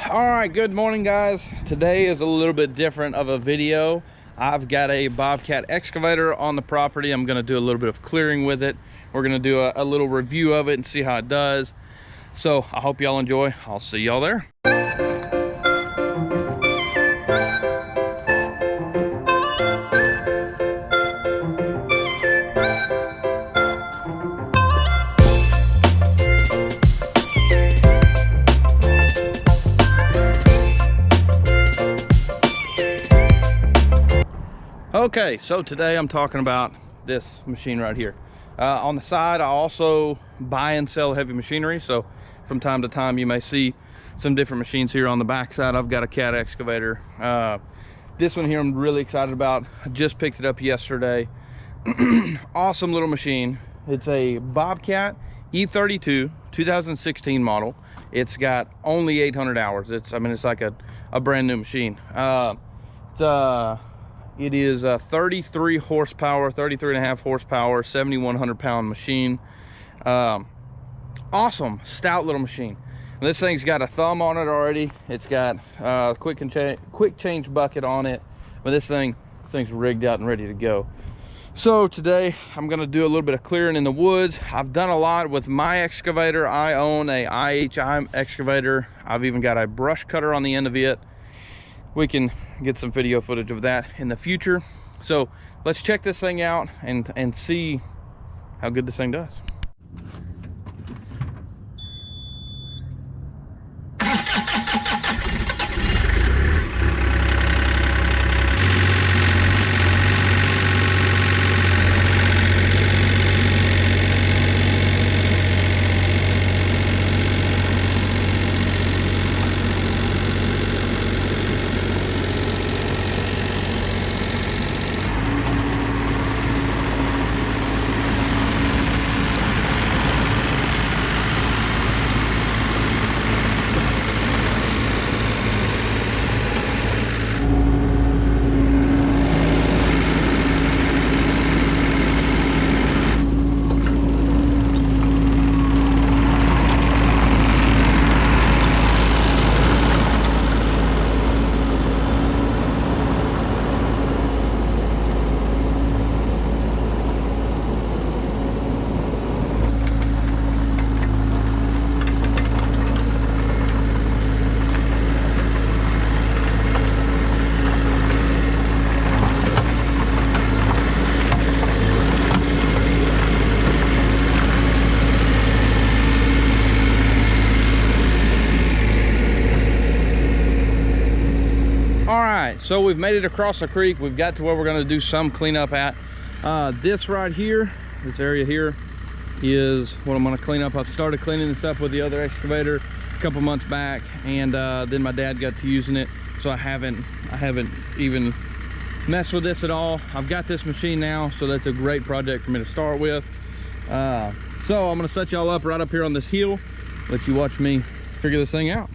All right, good morning guys. Today is a little bit different of a video. I've got a Bobcat excavator on the property. I'm going to do a little bit of clearing with it. We're going to do a little review of it and see how it does. So I hope y'all enjoy. I'll see y'all there. Okay, so today I'm talking about this machine right here. On the side, I also buy and sell heavy machinery, so from time to time you may see some different machines here. On the back side, I've got a cat excavator. This one here I'm really excited about. I just picked it up yesterday. Awesome little machine. It's a Bobcat E32 2016 model. It's got only 800 hours. It's like a brand new machine. It is a 33 horsepower, 33 and a half horsepower, 7,100 pound machine. Awesome, stout little machine. And this thing's got a thumb on it already. It's got a quick change bucket on it. But this thing's rigged out and ready to go. So today I'm gonna do a little bit of clearing in the woods. I've done a lot with my excavator. I own a IHI excavator. I've even got a brush cutter on the end of it. We can get some video footage of that in the future. So let's check this thing out and see how good this thing does. So we've made it across the creek. We've got to where we're going to do some cleanup at. This right here, this area here, is what I'm going to clean up. I've started cleaning this up with the other excavator a couple months back, and then my dad got to using it, so I haven't even messed with this at all. I've got this machine now, so that's a great project for me to start with. So I'm going to set y'all up right up here on this hill, let you watch me figure this thing out.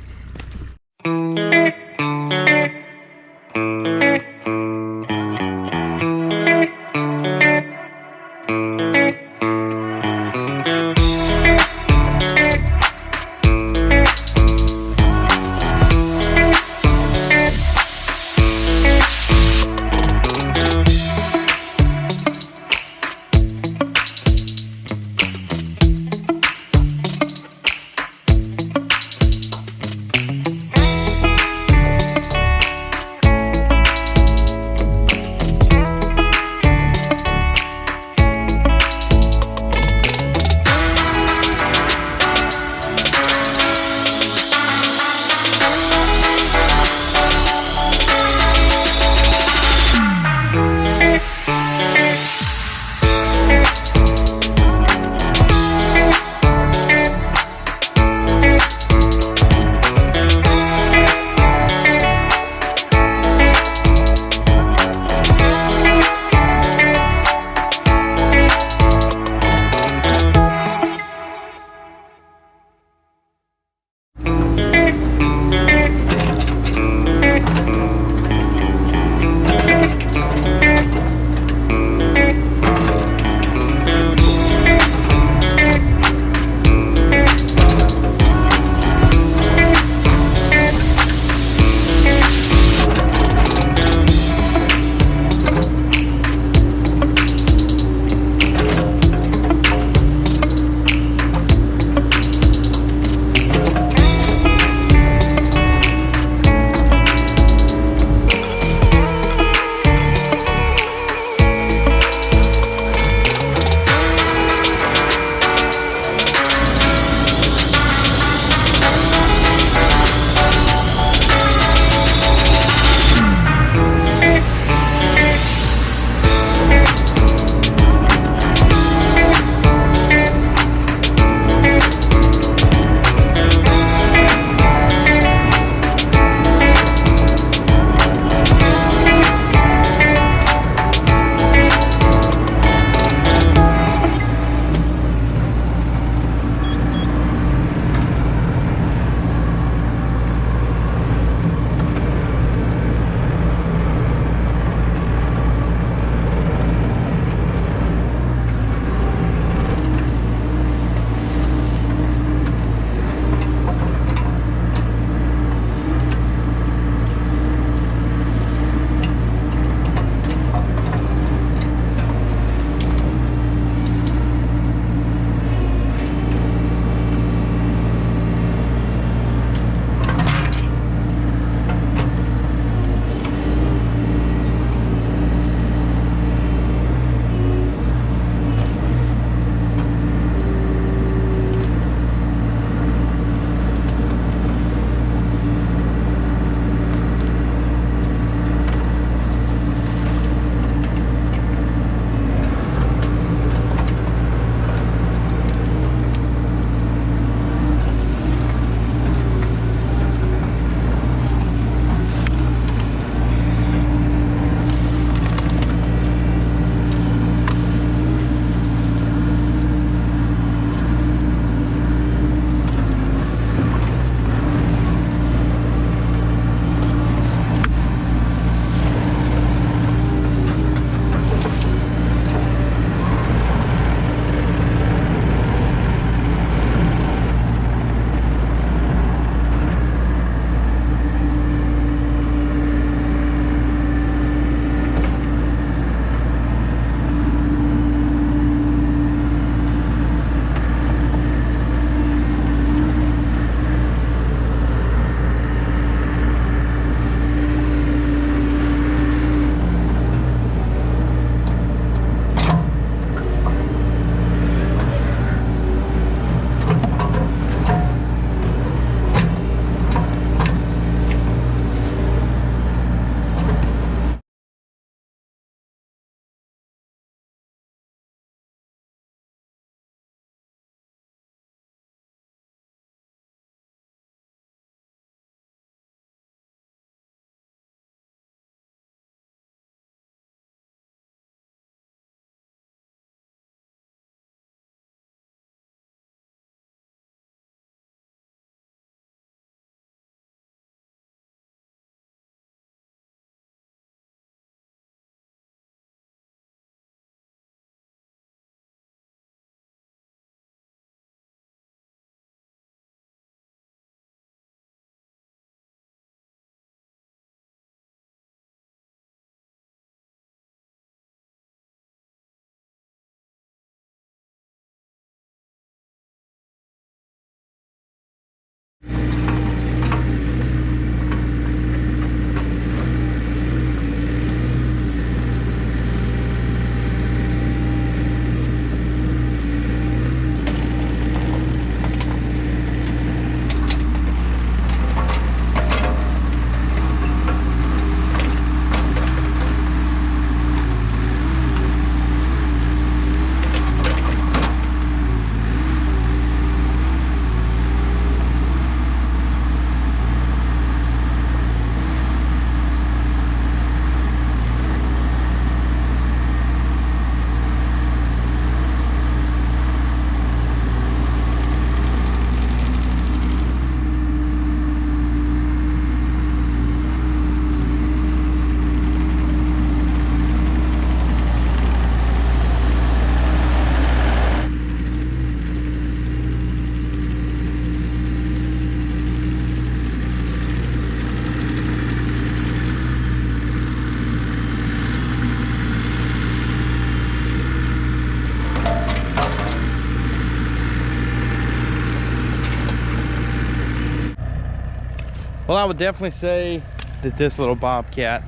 Well, I would definitely say that this little Bobcat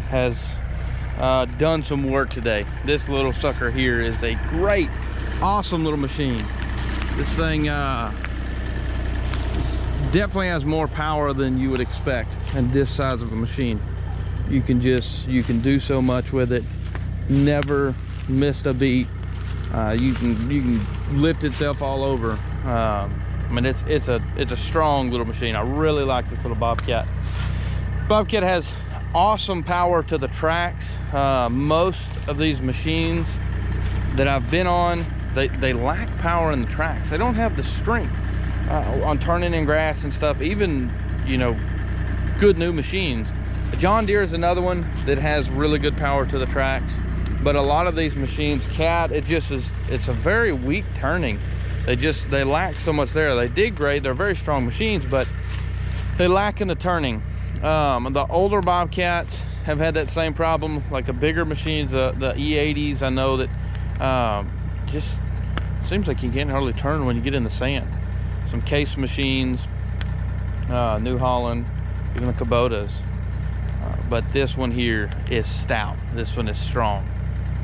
has done some work today. This little sucker here is a great, awesome little machine. This thing definitely has more power than you would expect in this size of a machine. You can do so much with it. Never missed a beat. You can lift itself all over. I mean, it's a strong little machine. I really like this little Bobcat. Bobcat has awesome power to the tracks. Most of these machines that I've been on, they lack power in the tracks. They don't have the strength on turning in grass and stuff. Even, you know, good new machines. The John Deere is another one that has really good power to the tracks. But a lot of these machines, Cat, it's a very weak turning. They lack so much there. They dig great, they're very strong machines, but they lack in the turning. The older Bobcats have had that same problem. Like the bigger machines, the E80s, I know that just seems like you can't hardly turn when you get in the sand. Some Case machines, New Holland, even the Kubotas. But this one here is stout. This one is strong.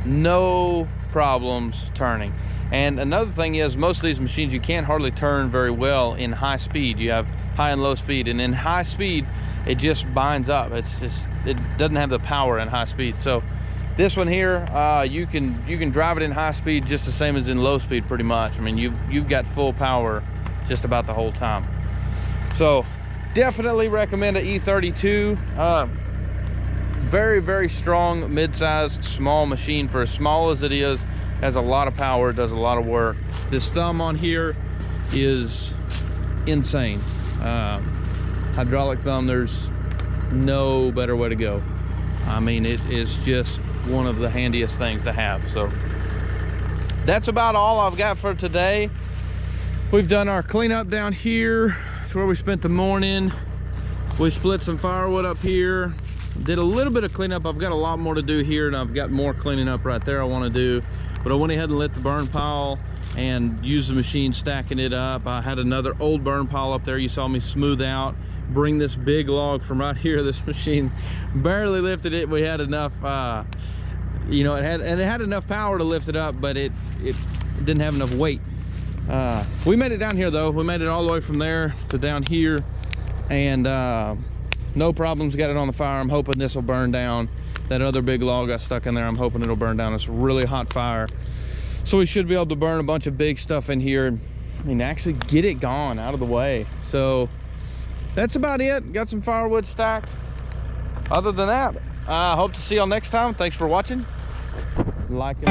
No problems turning. And another thing is, most of these machines you can't hardly turn very well in high speed. You have high and low speed, and in high speed it just binds up. It doesn't have the power in high speed. So this one here, you can drive it in high speed just the same as in low speed pretty much. I mean, you've got full power just about the whole time. So definitely recommend an E32. Very, very strong mid-size small machine. For as small as it is, has a lot of power, does a lot of work. This thumb on here is insane. Hydraulic thumb, there's no better way to go. I mean, it is just one of the handiest things to have. So that's about all I've got for today. We've done our cleanup down here. That's where we spent the morning. We split some firewood up here. Did a little bit of cleanup. I've got a lot more to do here, and I've got more cleaning up right there I want to do. But I went ahead and lit the burn pile and used the machine stacking it up. I had another old burn pile up there. You saw me smooth out, bring this big log from right here. This machine barely lifted it. We had enough, you know, it had enough power to lift it up, but it didn't have enough weight. We made it down here though. We made it all the way from there to down here, and no problems. Got it on the fire. I'm hoping this will burn down. That other big log got stuck in there. I'm hoping it'll burn down. It's a really hot fire, so we should be able to burn a bunch of big stuff in here and actually get it gone out of the way. So that's about it. Got some firewood stacked. Other than that, I hope to see y'all next time. Thanks for watching. Like it.